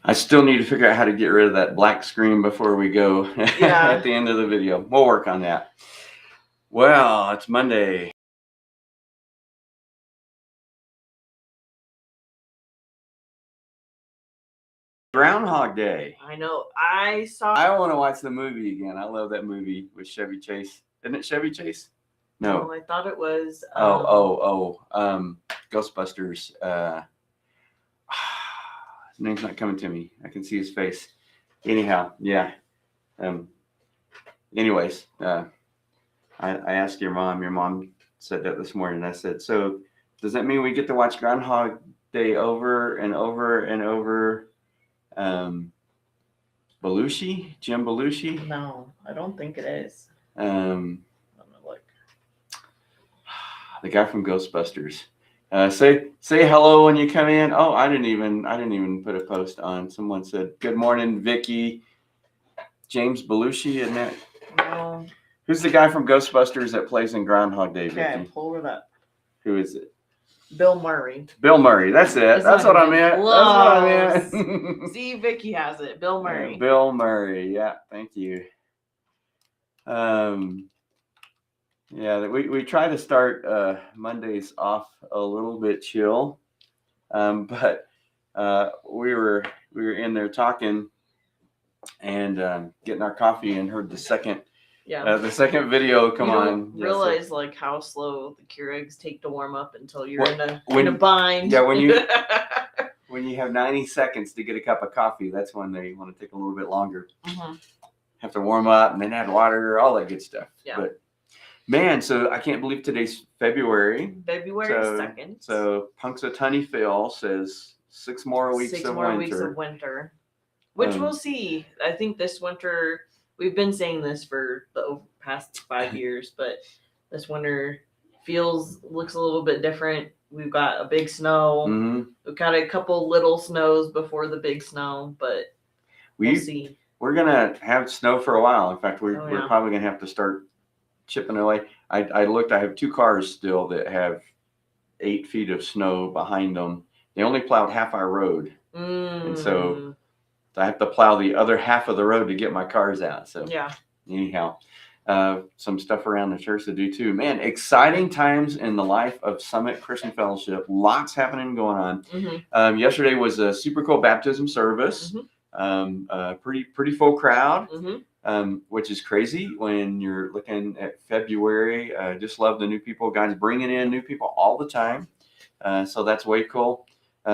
I still need to figure out how to get rid of that black screen before we go Yeah. at the end of the video. We'll work on that. Well, it's Monday. Groundhog Day. I know. I I want to watch the movie again. I love that movie with Chevy Chase. Isn't it Chevy Chase? No. I thought it was. Ghostbusters. His name's not coming to me. I can see his face. Anyhow, yeah. Anyways, I asked your mom. Your mom said that this morning. I said, so does that mean we get to watch Groundhog Day over and over and over? Belushi? Jim Belushi? No, I don't think it is. Um, Let me look. The guy from Ghostbusters. Say hello when you come in. Oh, I didn't even put a post on. Someone said, "Good morning, Vicky." James Belushi, isn't that? No. Who's the guy from Ghostbusters that plays in Groundhog Day? Okay, Vicky? pull it up. Who is it? Bill Murray. Bill Murray. That's it. It's That's not what I even meant. close. That's what I meant. See, Vicky has it. Bill Murray. Bill Murray. Yeah, thank you. Yeah, we try to start Mondays off a little bit chill, but we were in there talking and getting our coffee and heard the second video come on. You don't realize like how slow the Keurigs take to warm up until you're in a bind. Yeah, when you have 90 seconds to get a cup of coffee, that's when they want to take a little bit longer. Mm-hmm. Have to warm up and then add water, all that good stuff. Yeah. But man, so I can't believe today's February. February 2nd. So Punxsutawney Phil says 6 more weeks of winter. Which we'll see. I think this winter, we've been saying this for the past 5 years, but this winter looks a little bit different. We've got a big snow. Mm-hmm. We've got a couple little snows before the big snow, but we'll see. We're going to have snow for a while. In fact, we're probably going to have to start chipping away. I looked, I have 2 cars still that have 8 feet of snow behind them. They only plowed half our road. And so I have to plow the other half of the road to get my cars out. So anyhow, some stuff around the church to do too. Man, exciting times in the life of Summit Christian Fellowship. Lots happening going on. Mm-hmm. Yesterday was a super cool baptism service. Mm-hmm. Pretty full crowd. Mm-hmm. Which is crazy when you're looking at February. Just love the new people. God's bringing in new people all the time. So that's way cool.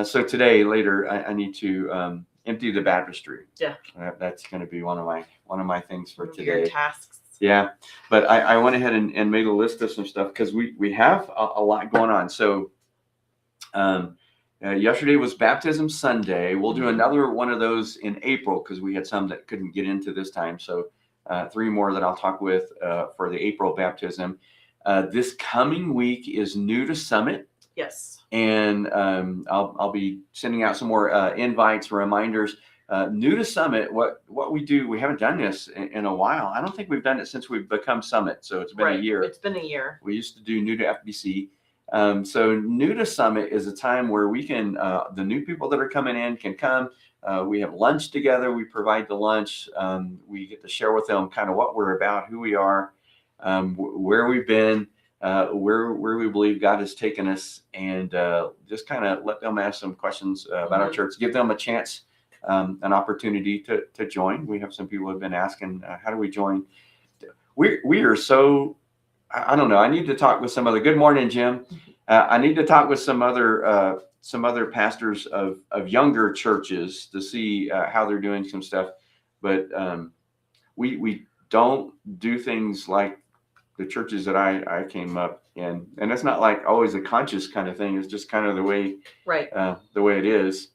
So today, later, I need to empty the baptistry. Yeah. That's going to be one of my things for today. Your tasks. Yeah. But I went ahead and made a list of some stuff because we have a lot going on. So yesterday was Baptism Sunday. We'll do another one of those in April because we had some that couldn't get into this time. So 3 more that I'll talk with for the April baptism. This coming week is New to Summit. Yes. And I'll be sending out some more invites, reminders. New to Summit, what we do, we haven't done this in a while. I don't think we've done it since we've become Summit. So it's been a year. It's been a year. We used to do New to FBC. So New to Summit is a time where we can, the new people that are coming in can come. We have lunch together. We provide the lunch. We get to share with them kind of what we're about, who we are, where we've been, where we believe God has taken us, and just kind of let them ask some questions about our church. Give them a chance, an opportunity to join. We have some people who have been asking, how do we join? We are so, I don't know. I need to talk with some other. Good morning, Jim. I need to talk with some other pastors of younger churches to see how they're doing some stuff. But we don't do things like the churches that I came up in, and it's not like always a conscious kind of thing. It's just kind of the way it is.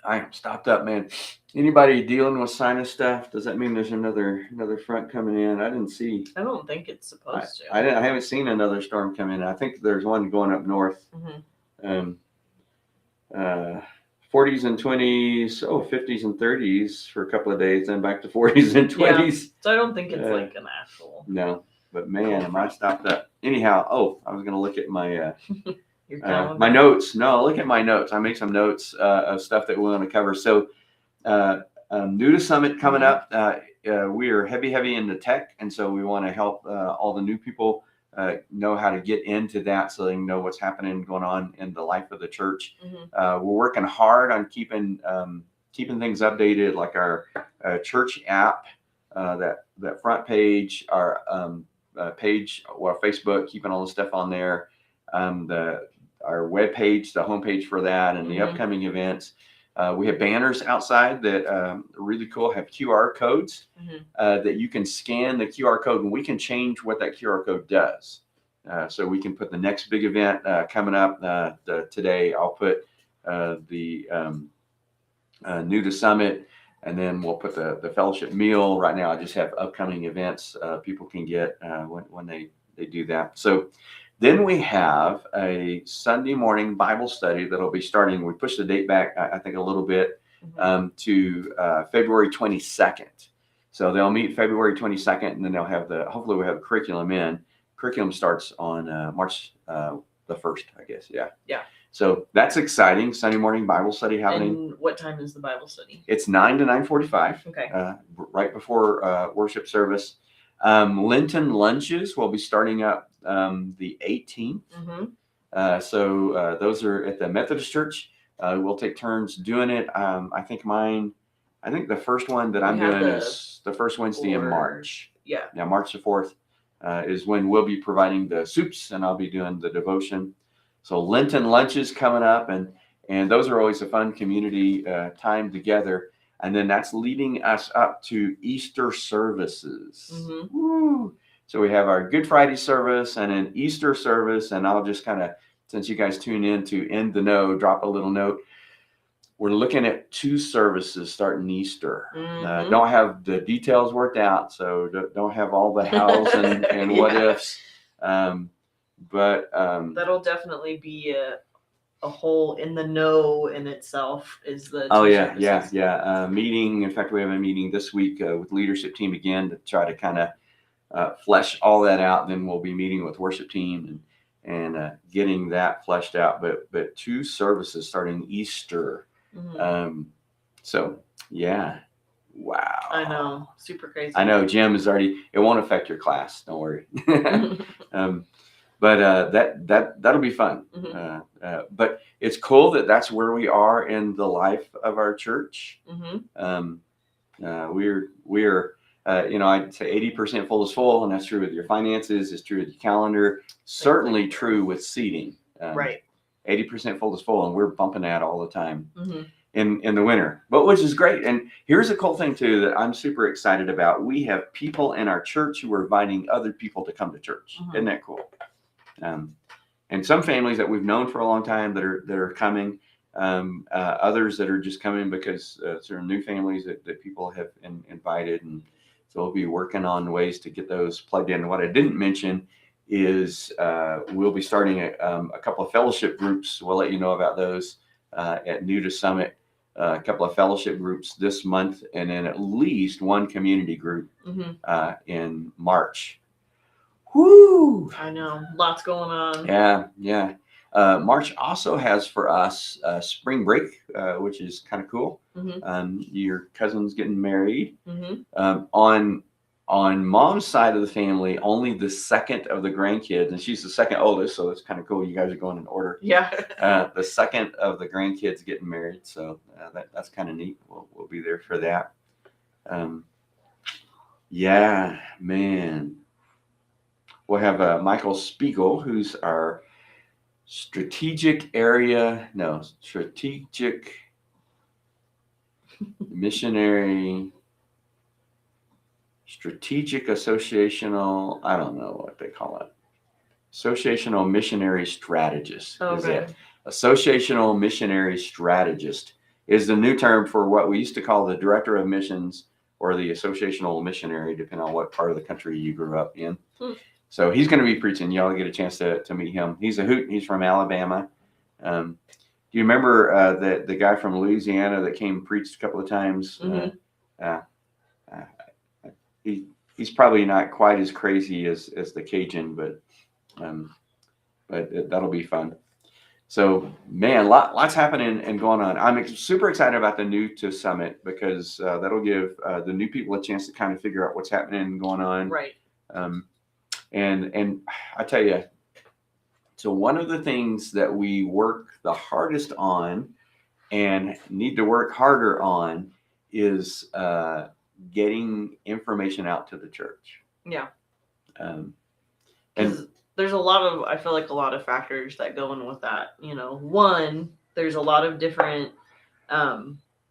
I am stopped up, man. Anybody dealing with sinus stuff? Does that mean there's another front coming in? I didn't see. I don't think it's supposed to. I haven't seen another storm come in. I think there's one going up north. Mm-hmm. 40s and 20s, 50s and 30s for a couple of days, then back to 40s and 20s. Yeah. So I don't think it's like an actual. No, but man, am I stopped up. Anyhow, I was going to look at my Your my calendar. notes. No, look at my notes. I made some notes of stuff that we want to cover. So, NUDA Summit coming up. We are heavy into tech, and so we want to help all the new people know how to get into that, so they can know what's happening, going on in the life of the church. We're working hard on keeping things updated, like our church app, that front page, our page, or Facebook, keeping all the stuff on there. Our web page, the homepage for that, and the upcoming events. We have banners outside that are really cool, have QR codes that you can scan the QR code, and we can change what that QR code does. So we can put the next big event coming up today. I'll put the NUDA Summit, and then we'll put the fellowship meal. Right now, I just have upcoming events people can get when they do that. So then we have a Sunday morning Bible study that'll be starting. We pushed the date back, I think, a little bit to February 22nd. So they'll meet February 22nd, and then they'll have hopefully we'll have the curriculum in. Curriculum starts on March the 1st, I guess. Yeah. Yeah. So that's exciting. Sunday morning Bible study happening. And what time is the Bible study? It's 9 to 9:45. Okay. Right before worship service. Lenten lunches will be starting up the 18th. So those are at the Methodist Church. We'll take turns doing it. I think the first one that I'm doing is the first Wednesday in March. Yeah. Yeah, March the 4th is when we'll be providing the soups, and I'll be doing the devotion. So Lenten lunches coming up, and those are always a fun community time together. And then that's leading us up to Easter services. Woo. So we have our Good Friday service and an Easter service. And I'll just kind of, since you guys tune in to End the Know, drop a little note. We're looking at 2 services starting Easter. Don't have the details worked out, so don't have all the hows and what ifs. But that'll definitely be a whole in the know in itself is the meeting. In fact, we have a meeting this week with leadership team again to try to kind of flesh all that out. Then we'll be meeting with worship team and getting that fleshed out. But 2 services starting Easter. So yeah, wow. I know, super crazy. I know Jim is already. It won't affect your class. Don't worry. But that'll be fun. But it's cool that that's where we are in the life of our church. We're I'd say 80% full is full, and that's true with your finances. It's true with your calendar. Certainly true with seating. Right. 80% full is full, and we're bumping that all the time in the winter. But which is great. And here's a cool thing too that I'm super excited about. We have people in our church who are inviting other people to come to church. Isn't that cool? And some families that we've known for a long time that are coming, others that are just coming because there are new families that people have invited, and so we'll be working on ways to get those plugged in. What I didn't mention is we'll be starting a couple of fellowship groups. We'll let you know about those at NUDA Summit. A couple of fellowship groups this month, and then at least one community group in March. Woo! I know, lots going on. Yeah. March also has for us spring break, which is kind of cool. Your cousin's getting married. On mom's side of the family, only the second of the grandkids, and she's the second oldest, so that's kind of cool. You guys are going in order. Yeah. The second of the grandkids getting married, so that's kind of neat. We'll be there for that. Yeah, man. We'll have Michael Spiegel, who's our strategic missionary, strategic associational, I don't know what they call it. Associational missionary strategist. Is it? Associational missionary strategist is the new term for what we used to call the director of missions or the associational missionary, depending on what part of the country you grew up in. So he's going to be preaching. Y'all get a chance to meet him. He's a hoot. He's from Alabama. Do you remember the guy from Louisiana that came and preached a couple of times? He's probably not quite as crazy as the Cajun, but that'll be fun. So man, lots happening and going on. I'm super excited about the New to Summit because that'll give the new people a chance to kind of figure out what's happening and going on. Right. And I tell you, so one of the things that we work the hardest on and need to work harder on is getting information out to the church. Yeah. And there's I feel like a lot of factors that go in with that. One, there's a lot of different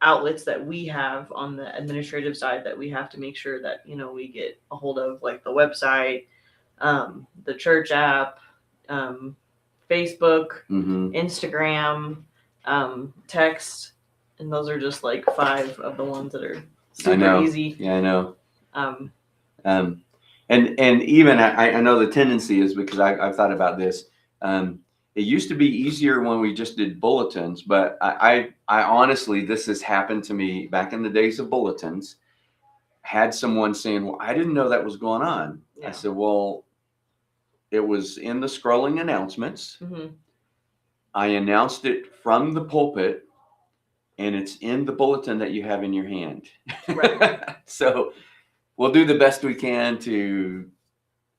outlets that we have on the administrative side that we have to make sure that, we get a hold of, like the website, the church app, Facebook, Instagram, text. And those are just like 5 of the ones that are super easy. Yeah, I know. And even I know the tendency is, because I've thought about this. It used to be easier when we just did bulletins, but I honestly, this has happened to me back in the days of bulletins. Had someone saying, "Well, I didn't know that was going on." Yeah. I said, "Well, it was in the scrolling announcements. I announced it from the pulpit, and it's in the bulletin that you have in your hand." Right. So we'll do the best we can to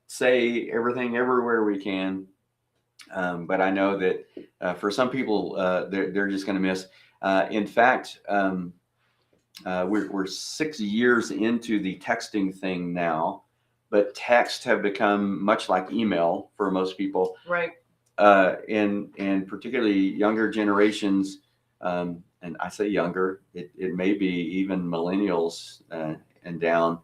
say everything everywhere we can. But I know that for some people, they're just going to miss. In fact, we're 6 years into the texting thing now, but text have become much like email for most people. Right. And particularly younger generations, and I say younger, it may be even millennials and down.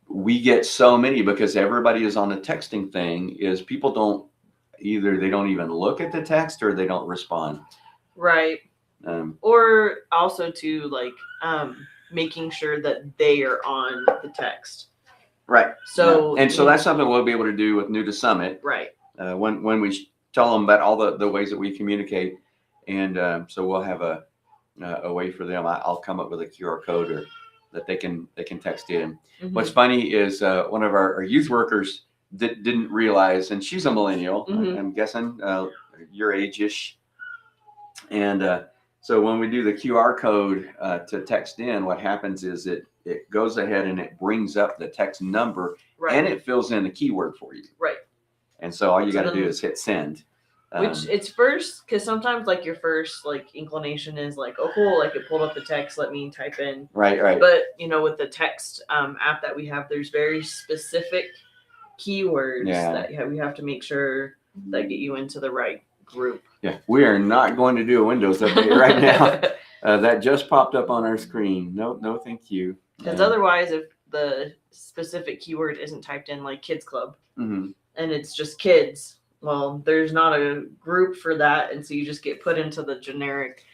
We get so many because everybody is on a texting thing. Is people don't they don't even look at the text or they don't respond. Right. Or also to like making sure that they are on the text. Right. So and so that's something we'll be able to do with New to Summit. Right. When we tell them about all the ways that we communicate, and so we'll have a way for them. I'll come up with a QR code or that they can text in. What's funny is one of our youth workers didn't realize, and she's a millennial. I'm guessing your age-ish. And so when we do the QR code to text in, what happens is it goes ahead and it brings up the text number, and it fills in the keyword for you. Right. And so all you got to do is hit send. Which it's first, because sometimes like your first like inclination is like, oh cool, like it pulled up the text, let me type in. Right. But with the text app that we have, there's very specific keywords that we have to make sure that get you into the right group. Yeah, we are not going to do a Windows update right now. That just popped up on our screen. No, thank you. Because otherwise, if the specific keyword isn't typed in, like Kids Club, and it's just kids, well, there's not a group for that, and so you just get put into the generic.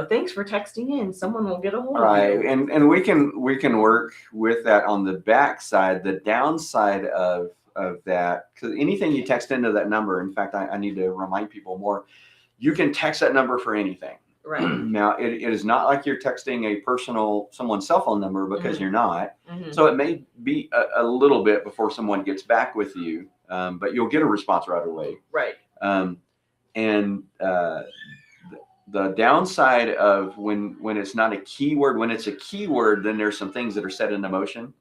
Thanks for texting in. Someone will get a hold of you. Right, and we can work with that on the back side. The downside of that, because anything you text into that number, in fact, I need to remind people more, you can text that number for anything. Right. Now, it is not like you're texting someone's cell phone number, because you're not. So it may be a little bit before someone gets back with you, but you'll get a response right away. Right. And the downside of when it's not a keyword, when it's a keyword, then there's some things that are set into motion,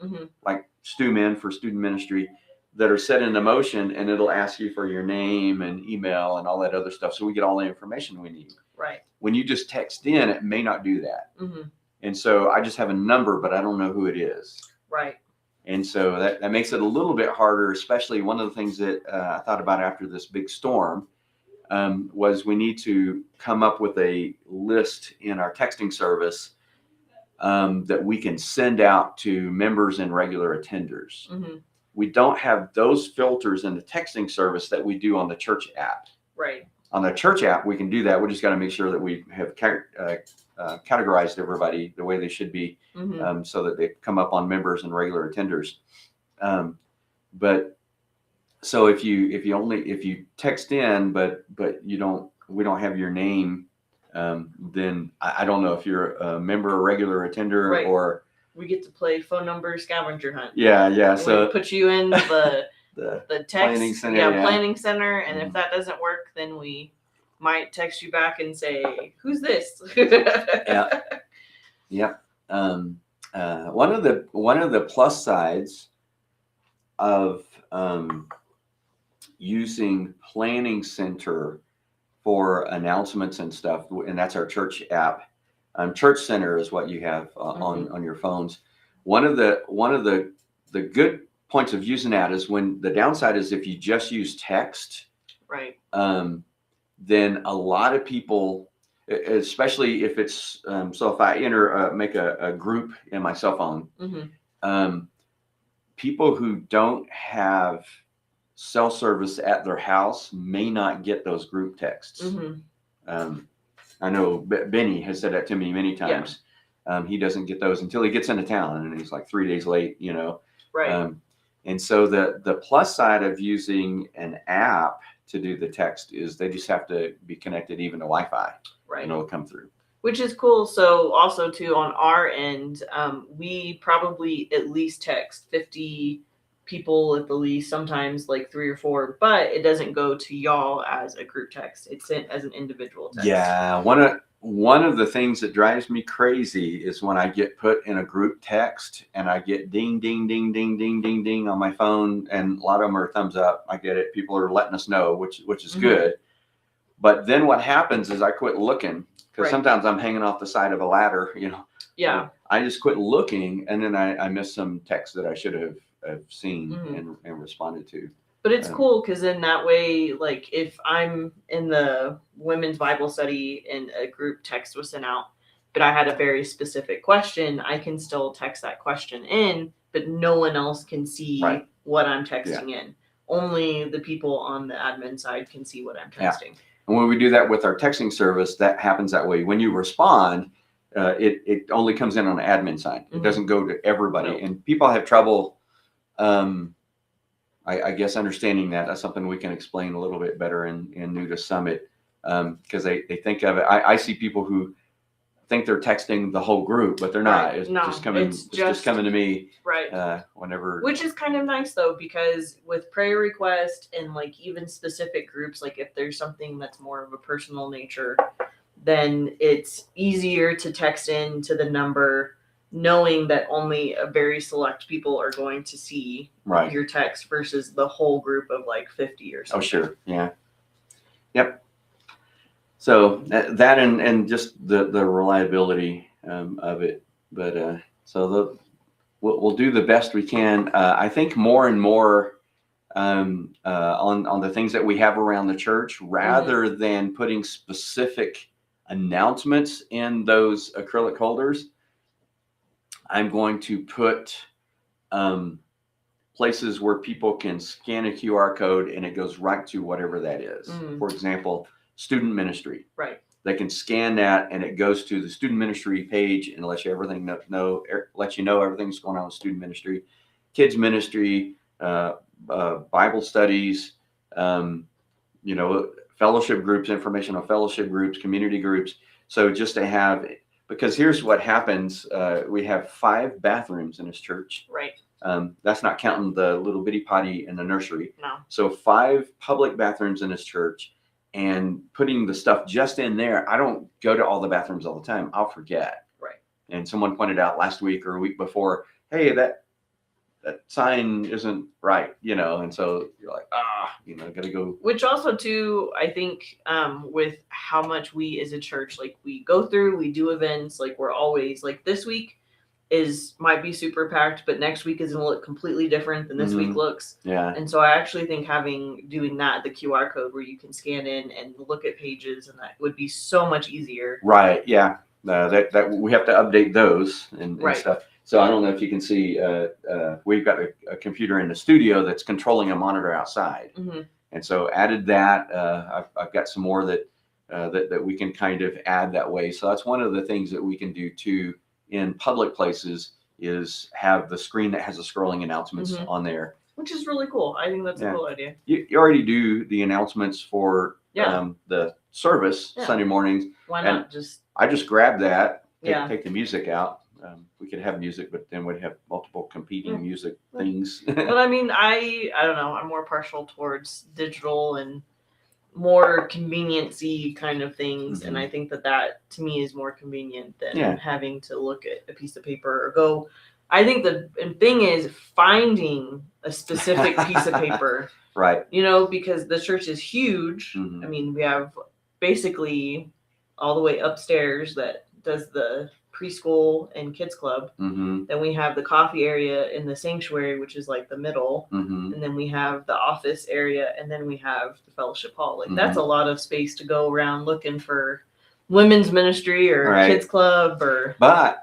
like StuMin for student ministry, that are set into motion, and it'll ask you for your name and email and all that other stuff. So we get all the information we need. Right. When you just text in, it may not do that. And so I just have a number, but I don't know who it is. Right. And so that makes it a little bit harder, especially one of the things that I thought about after this big storm was we need to come up with a list in our texting service that we can send out to members and regular attenders. We don't have those filters in the texting service that we do on the church app. Right. On the church app, we can do that. We just got to make sure that we have categorized everybody the way they should be, so that they come up on members and regular attenders. But so if you text in, but we don't have your name, then I don't know if you're a member or regular attender, right. or we get to play phone number scavenger hunt. Yeah. So we put you in the text planning center, planning center, and if that doesn't work, then we might text you back and say, "Who's this?" Yeah. Yep. One of the plus sides of using Planning Center for announcements and stuff, and that's our church app. Church Center is what you have on your phones. One of the good points of using that is when the downside is if you just use text, Right. then a lot of people, especially if it's so if I make a group in my cell phone, people who don't have cell service at their house may not get those group texts. I know Benny has said that to me many times. He doesn't get those until he gets into town, and he's like 3 days late, Right. And so the plus side of using an app to do the text is they just have to be connected even to Wi-Fi, Right. and it'll come through. Which is cool. So also too on our end, we probably at least text 50 people at the least, sometimes like 3 or 4, but it doesn't go to y'all as a group text. It's sent as an individual text. Yeah, one of the things that drives me crazy is when I get put in a group text and I get ding, ding, ding, ding, ding, ding, ding on my phone, and a lot of them are thumbs up. I get it. People are letting us know, which is good. But then what happens is I quit looking because sometimes I'm hanging off the side of a ladder, Yeah. I just quit looking, and then I miss some text that I should have seen and responded to. But it's cool because in that way, like if I'm in the women's Bible study and a group text was sent out, but I had a very specific question, I can still text that question in, but no one else can see what I'm texting in. Only the people on the admin side can see what I'm texting. And when we do that with our texting service, that happens that way. When you respond, it only comes in on the admin side. It doesn't go to everybody. And people have trouble, I guess, understanding that. That's something we can explain a little bit better in New to Summit, because they think of it. I see people who think they're texting the whole group, but they're not. It's just coming to me. Right. Whenever. Which is kind of nice though, because with prayer request and like even specific groups, like if there's something that's more of a personal nature, then it's easier to text in to the number, knowing that only a very select people are going to see your text versus the whole group of like 50 or something. Oh, sure. Yeah. Yep. So that and just the reliability of it. But so we'll do the best we can. I think more and more on the things that we have around the church, rather than putting specific announcements in those acrylic holders, I'm going to put places where people can scan a QR code and it goes right to whatever that is. For example, student ministry. Right. They can scan that and it goes to the student ministry page and lets you let you know everything's going on with student ministry, kids ministry, Bible studies, fellowship groups, informational fellowship groups, community groups. So just to have, because here's what happens. We have 5 bathrooms in this church. Right. That's not counting the little bitty potty in the nursery. No. So 5 public bathrooms in this church, and putting the stuff just in there. I don't go to all the bathrooms all the time. I'll forget. Right. And someone pointed out last week or a week before, hey, that sign isn't right, and so you're like, gotta go. Which also too, I think, with how much we as a church, like we go through, we do events, like we're always like this week might be super packed, but next week is going to look completely different than this week looks. Yeah. And so I actually think doing that, the QR code where you can scan in and look at pages, and that would be so much easier. Right. Yeah. That we have to update those and stuff. So I don't know if you can see, we've got a computer in the studio that's controlling a monitor outside. And so added that, I've got some more that we can kind of add that way. So that's one of the things that we can do too in public places, is have the screen that has the scrolling announcements on there. Which is really cool. I think that's a cool idea. You already do the announcements for the service Sunday mornings. Why not I just grab that, take the music out. We could have music, but then we'd have multiple competing music things. But I mean, I don't know. I'm more partial towards digital, and more conveniency kind of things. And Mhm. I think that to me is more convenient than Yeah. having to look at a piece of paper or go. I think the thing is finding a specific piece of paper, Right. because the church is huge. Mhm. I mean, we have basically all the way upstairs that does the preschool and kids club. Mm-hmm. Then we have the coffee area in the sanctuary, which is like the middle. Mm-hmm. And then we have the office area, and then we have the fellowship hall. Like Mhm. that's a lot of space to go around looking for women's ministry or Right. kids club or. But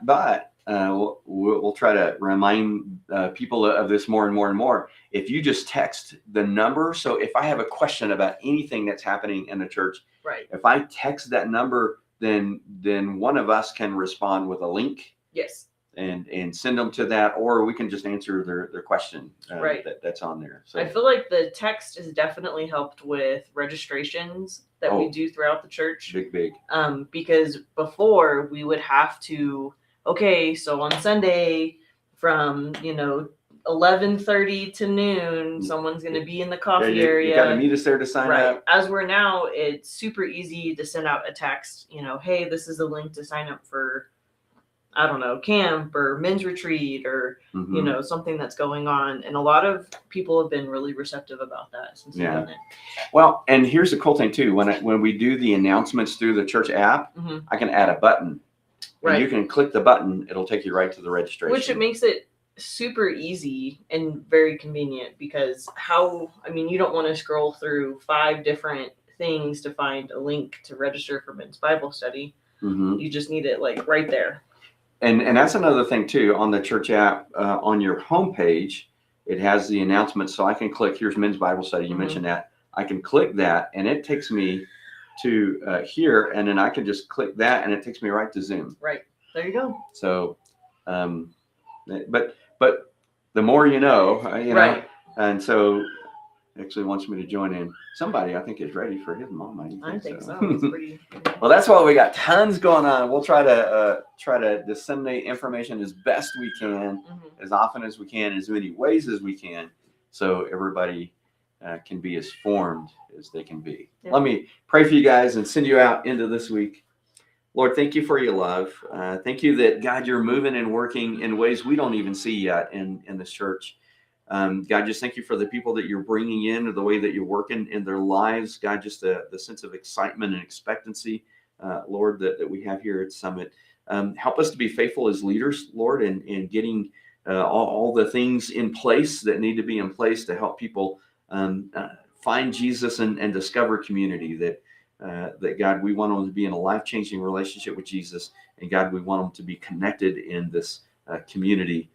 we'll try to remind people of this more and more and more. If you just text the number, so if I have a question about anything that's happening in the church, Right. if I text that number, then one of us can respond with a link Yes. and send them to that, or we can just answer their question Right. that's on there. So I feel like the text has definitely helped with registrations that we Oh. do throughout the church. big. Because before we would have to, okay, so on Sunday from 11:30 to noon, someone's going to be in the coffee Yeah, area. you got to meet us there to sign Right. up. As we're now, it's super easy to send out a text, hey, this is a link to sign up for, I don't know, camp or men's retreat or, Mhm. something that's going on. And a lot of people have been really receptive about that since we've Yeah. done it. Well, and here's the cool thing too. When we do the announcements through the church app, Mhm. I can add a button. Right. And you can click the button. It'll take you right to the registration. Which it makes it super easy and very convenient because you don't want to scroll through 5 different things to find a link to register for men's Bible study. Mhm. You just need it like right there. And that's another thing too. On the church app, on your homepage, it has the announcement. So I can click, here's men's Bible study. You Mhm. mentioned that. I can click that and it takes me to here. And then I can just click that and it takes me right to Zoom. Right. There you go. So, but the more you know, Right. and so actually wants me to join in. Somebody I think is ready for his mom. I think so. It's pretty. Well, that's why we got tons going on. We'll try to disseminate information as best we can, Mhm. as often as we can, as many ways as we can, so everybody can be as formed as they can be. Yeah. Let me pray for you guys and send you out into this week. Lord, thank you for your love. Thank you that, God, you're moving and working in ways we don't even see yet in this church. God, just thank you for the people that you're bringing in, or the way that you're working in their lives. God, just the sense of excitement and expectancy, Lord, that we have here at Summit. Help us to be faithful as leaders, Lord, in getting all the things in place that need to be in place to help people find Jesus and discover community. That God, we want them to be in a life-changing relationship with Jesus, and God, we want them to be connected in this community,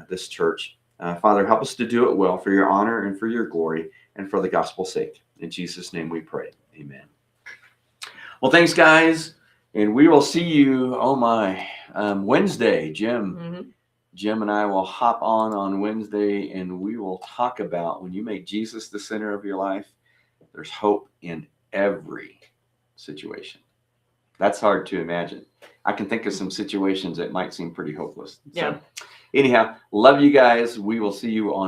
this church. Father, help us to do it well for your honor and for your glory and for the gospel's sake. In Jesus' name we pray. Amen. Well, thanks, guys. And we will see you, Wednesday. Jim and I will hop on Wednesday, and we will talk about when you make Jesus the center of your life, there's hope in every situation. That's hard to imagine. I can think of some situations that might seem pretty hopeless. Yeah. So anyhow, love you guys. We will see you on